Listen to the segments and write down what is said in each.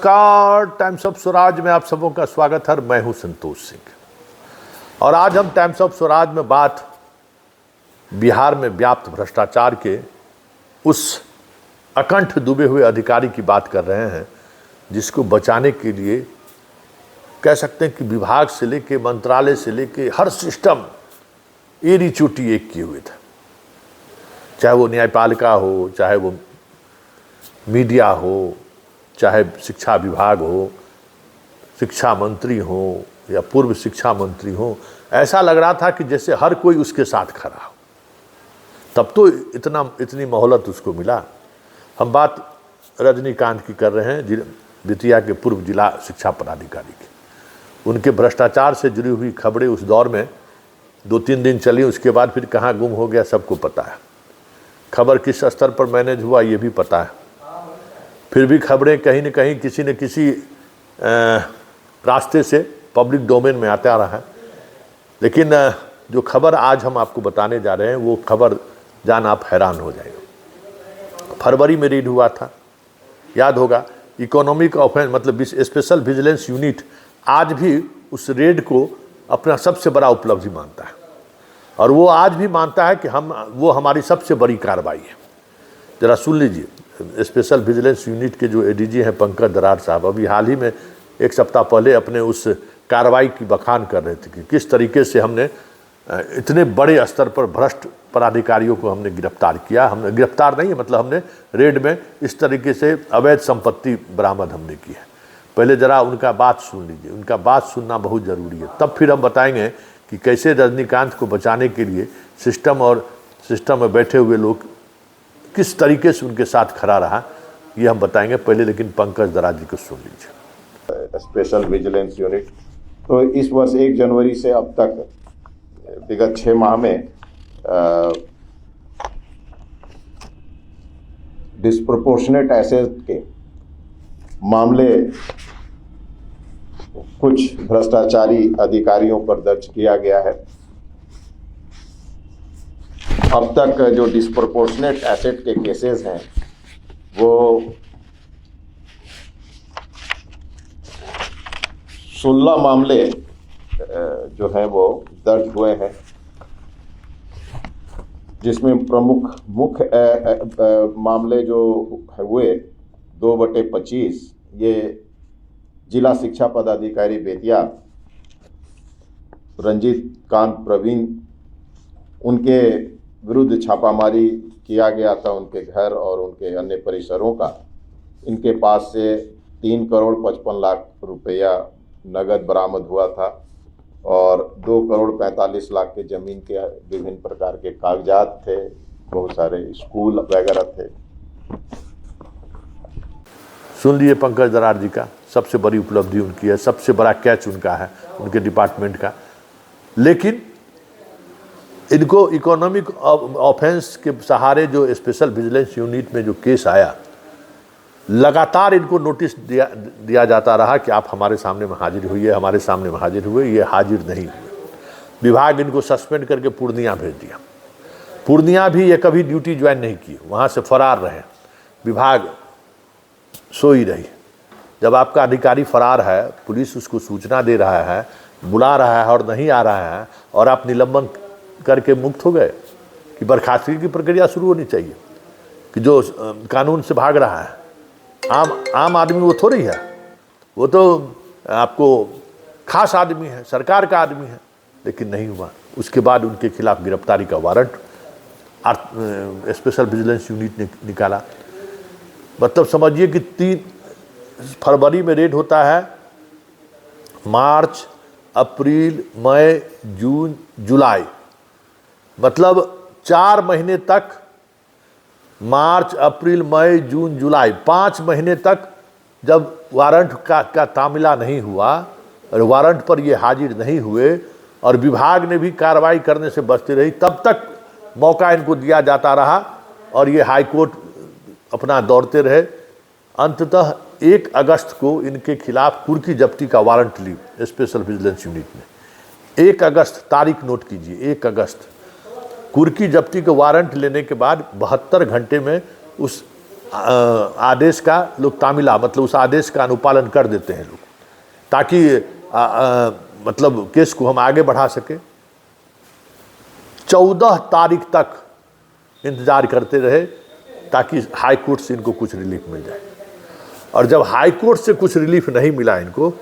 नमस्कार, times of Swaraj में आप सबों का स्वागत है। मैं हूं संतोष सिंह और आज हम टाइम्स ऑफ स्वराज में बात बिहार में व्याप्त भ्रष्टाचार के उस अकंठ डूबे हुए अधिकारी की बात कर रहे हैं जिसको बचाने के लिए कह सकते हैं कि विभाग से लेके मंत्रालय से लेके हर सिस्टम एड़ी चोटी एक किए हुए था। चाहे वो न्यायपालिका हो, चाहे वो मीडिया हो, चाहे शिक्षा विभाग हो, शिक्षा मंत्री हो या पूर्व शिक्षा मंत्री हो, ऐसा लग रहा था कि जैसे हर कोई उसके साथ खड़ा हो। तब तो इतनी मोहलत उसको मिला। हम बात रजनीकांत की कर रहे हैं, बेतिया के पूर्व जिला शिक्षा पदाधिकारी की। उनके भ्रष्टाचार से जुड़ी हुई खबरें उस दौर में 2-3 दिन चली, उसके बाद फिर कहाँ गुम हो गया सबको पता है। खबर किस स्तर पर मैनेज हुआ ये भी पता है। फिर भी खबरें कहीं न कहीं किसी न किसी रास्ते से पब्लिक डोमेन में आता रहा है। लेकिन जो खबर आज हम आपको बताने जा रहे हैं वो खबर जान आप हैरान हो जाएंगे। फरवरी में रेड हुआ था, याद होगा। इकोनॉमिक ऑफेंस मतलब स्पेशल विजिलेंस यूनिट आज भी उस रेड को अपना सबसे बड़ा उपलब्धि मानता है और वो आज भी मानता है कि वो हमारी सबसे बड़ी कार्रवाई है। ज़रा सुन लीजिए। स्पेशल विजिलेंस यूनिट के जो एडीजी हैं पंकज दरार साहब, अभी हाल ही में 1 सप्ताह पहले अपने उस कार्रवाई की बखान कर रहे थे कि किस तरीके से हमने इतने बड़े स्तर पर भ्रष्ट पदाधिकारियों को हमने गिरफ्तार किया। हमने गिरफ्तार नहीं है, मतलब हमने रेड में इस तरीके से अवैध संपत्ति बरामद हमने की है। पहले ज़रा उनका बात सुन लीजिए, उनका बात सुनना बहुत ज़रूरी है। तब फिर हम बताएंगे कि कैसे रजनीकांत को बचाने के लिए सिस्टम में बैठे हुए लोग किस तरीके से उनके साथ खड़ा रहा, ये हम बताएंगे। पहले लेकिन पंकज दरार जी को सुन लीजिए। स्पेशल विजिलेंस यूनिट तो इस वर्ष 1 जनवरी से अब तक विगत 6 माह में डिस्प्रोपोर्शनेट एसेट के मामले कुछ भ्रष्टाचारी अधिकारियों पर दर्ज किया गया है। अब तक जो डिस्प्रोपोर्शनेट एसेट के केसेस हैं वो 16 मामले जो हैं वो दर्ज हुए हैं, जिसमें मुख्य मामले जो हुए 2/25 ये जिला शिक्षा पदाधिकारी बेतिया रंजीत कांत प्रवीण, उनके विरुद्ध छापामारी किया गया था। उनके घर और उनके अन्य परिसरों का इनके पास से 3 करोड़ 55 लाख रुपया नगद बरामद हुआ था और 2 करोड़ 45 लाख के ज़मीन के विभिन्न प्रकार के कागजात थे, बहुत सारे स्कूल वगैरह थे। सुन लिए पंकज दरार जी का, सबसे बड़ी उपलब्धि उनकी है, सबसे बड़ा कैच उनका है, उनके डिपार्टमेंट का। लेकिन इनको इकोनॉमिक ऑफेंस के सहारे जो स्पेशल विजिलेंस यूनिट में जो केस आया, लगातार इनको नोटिस दिया जाता रहा कि आप हमारे सामने में हाजिर हुए, हमारे सामने में हाजिर हुए। ये हाजिर नहीं हुए। विभाग इनको सस्पेंड करके पूर्णिया भेज दिया। पूर्णिया भी ये कभी ड्यूटी ज्वाइन नहीं की, वहाँ से फरार रहे। विभाग सोई रही। जब आपका अधिकारी फरार है, पुलिस उसको सूचना दे रहा है, बुला रहा है और नहीं आ रहा है, और आप निलंबन करके मुक्त हो गए कि बर्खास्तगी की प्रक्रिया शुरू होनी चाहिए कि जो कानून से भाग रहा है। आम आदमी वो थोड़ी है, वो तो आपको खास आदमी है, सरकार का आदमी है। लेकिन नहीं हुआ। उसके बाद उनके खिलाफ गिरफ्तारी का वारंट स्पेशल विजिलेंस यूनिट ने निकाला। मतलब समझिए कि 3 फरवरी में रेड होता है, मार्च, अप्रैल, मई, जून, जुलाई, मतलब 4 महीने तक, मार्च, अप्रैल, मई, जून, जुलाई, 5 महीने तक जब वारंट का तामिला नहीं हुआ और वारंट पर ये हाजिर नहीं हुए और विभाग ने भी कार्रवाई करने से बचती रही, तब तक मौका इनको दिया जाता रहा और ये हाई कोर्ट अपना दौड़ते रहे। अंततः 1 अगस्त को इनके खिलाफ कुर्की जब्ती का वारंट ली स्पेशल विजिलेंस यूनिट ने। 1 अगस्त, तारीख नोट कीजिए, 1 अगस्त। कुर्की जब्ती का वारंट लेने के बाद 72 घंटे में उस आदेश का लोग तामिला मतलब उस आदेश का अनुपालन कर देते हैं लोग, ताकि मतलब केस को हम आगे बढ़ा सके। 14 तारीख तक इंतजार करते रहे ताकि हाई कोर्ट से इनको कुछ रिलीफ मिल जाए, और जब हाई कोर्ट से कुछ रिलीफ नहीं मिला इनको,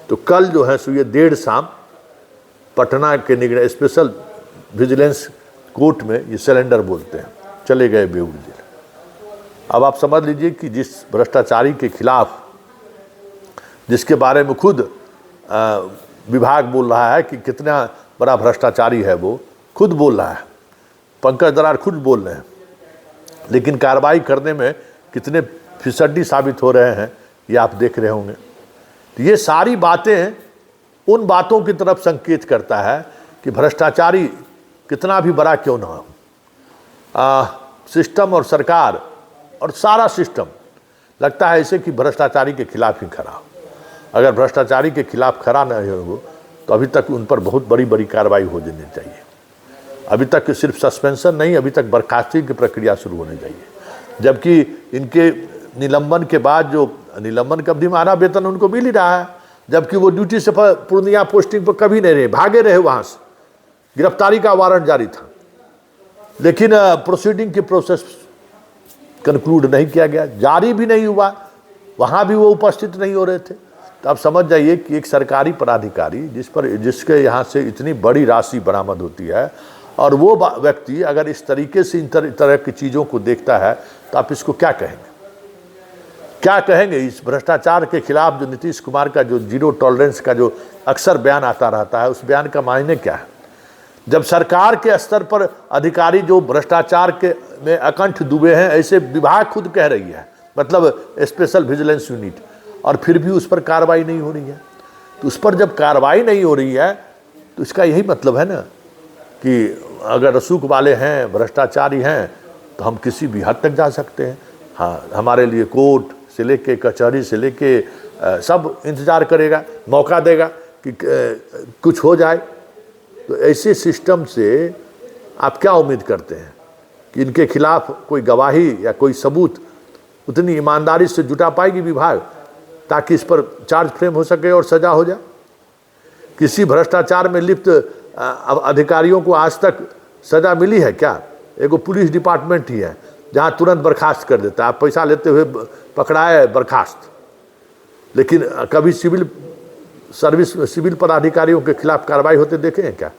तो कल जो है सो ये 1:30 शाम पटना के निगरानी स्पेशल विजिलेंस कोर्ट में, ये सिलेंडर बोलते हैं, चले गए बेऊर जेल। अब आप समझ लीजिए कि जिस भ्रष्टाचारी के खिलाफ, जिसके बारे में खुद विभाग बोल रहा है कि कितना बड़ा भ्रष्टाचारी है, वो खुद बोल रहा है, पंकज दरार खुद बोल रहे हैं, लेकिन कार्रवाई करने में कितने फिसड्डी साबित हो रहे हैं ये आप देख रहे होंगे। तो ये सारी बातें उन बातों की तरफ संकेत करता है कि भ्रष्टाचारी कितना भी बड़ा क्यों ना हो, सिस्टम और सरकार और सारा सिस्टम लगता है ऐसे कि भ्रष्टाचारी के खिलाफ ही खड़ा हो। अगर भ्रष्टाचारी के खिलाफ खड़ा नहीं हो तो अभी तक उन पर बहुत बड़ी बड़ी कार्रवाई हो जानी चाहिए। अभी तक सिर्फ सस्पेंशन नहीं, अभी तक बर्खास्ती की प्रक्रिया शुरू होनी चाहिए, जबकि इनके निलंबन के बाद जो निलंबन की अवधि में आधा वेतन उनको मिल ही रहा है, जबकि वो ड्यूटी से पूर्णिया पोस्टिंग पर कभी नहीं रहे, भागे रहे वहाँ से, गिरफ्तारी का वारंट जारी था, लेकिन प्रोसीडिंग की प्रोसेस कंक्लूड नहीं किया गया, जारी भी नहीं हुआ, वहाँ भी वो उपस्थित नहीं हो रहे थे। तो आप समझ जाइए कि एक सरकारी पदाधिकारी जिसके यहाँ से इतनी बड़ी राशि बरामद होती है, और वो व्यक्ति अगर इस तरीके से इन तरह की चीज़ों को देखता है, तो आप इसको क्या कहेंगे? क्या कहेंगे इस भ्रष्टाचार के खिलाफ जो नीतीश कुमार का जो जीरो टॉलरेंस का जो अक्सर बयान आता रहता है, उस बयान का मायने क्या है? जब सरकार के स्तर पर अधिकारी जो भ्रष्टाचार के में अकंठ डूबे हैं, ऐसे विभाग खुद कह रही है, मतलब स्पेशल विजिलेंस यूनिट, और फिर भी उस पर कार्रवाई नहीं हो रही है। तो उस पर जब कार्रवाई नहीं हो रही है, तो इसका यही मतलब है ना कि अगर रसूख वाले हैं, भ्रष्टाचारी हैं, तो हम किसी भी हद तक जा सकते हैं। हाँ, हमारे लिए कोर्ट से लेके कचहरी से लेके सब इंतज़ार करेगा, मौका देगा कि कुछ हो जाए। तो ऐसे सिस्टम से आप क्या उम्मीद करते हैं कि इनके खिलाफ कोई गवाही या कोई सबूत उतनी ईमानदारी से जुटा पाएगी विभाग, ताकि इस पर चार्ज फ्रेम हो सके और सजा हो जाए? किसी भ्रष्टाचार में लिप्त अधिकारियों को आज तक सजा मिली है क्या? एगो पुलिस डिपार्टमेंट ही है जहां तुरंत बर्खास्त कर देता है, आप पैसा लेते हुए पकड़ाए बर्खास्त। लेकिन कभी सिविल पदाधिकारियों के खिलाफ कार्रवाई होते देखे हैं क्या?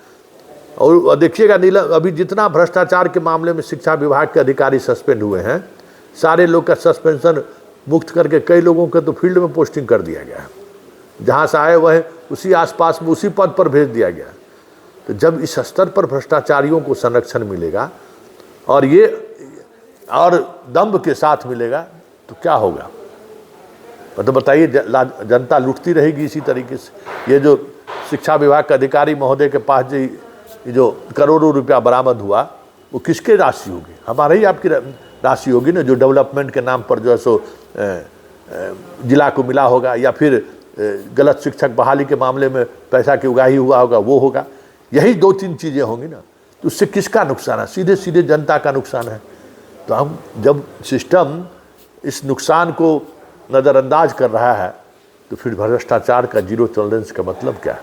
और देखिएगा अभी जितना भ्रष्टाचार के मामले में शिक्षा विभाग के अधिकारी सस्पेंड हुए हैं, सारे लोग का सस्पेंशन मुक्त करके कई लोगों के तो फील्ड में पोस्टिंग कर दिया गया है, जहाँ से आए वह उसी आसपास में उसी पद पर भेज दिया गया। तो जब इस स्तर पर भ्रष्टाचारियों को संरक्षण मिलेगा और ये और दम्भ के साथ मिलेगा, तो क्या होगा? तो बताइए, जनता लुटती रहेगी इसी तरीके से। ये जो शिक्षा विभाग के अधिकारी महोदय के पास जो करोड़ों रुपया बरामद हुआ, वो किसके राशि होगी? हमारे ही आपकी राशि होगी ना, जो डेवलपमेंट के नाम पर जो है सो जिला को मिला होगा, या फिर गलत शिक्षक बहाली के मामले में पैसा की उगाही हुआ होगा, वो होगा। यही 2-3 चीज़ें होंगी ना, तो उससे किसका नुकसान है? सीधे सीधे जनता का नुकसान है। तो हम जब सिस्टम इस नुकसान को नज़रअंदाज कर रहा है, तो फिर भ्रष्टाचार का जीरो टॉलरेंस का मतलब क्या है?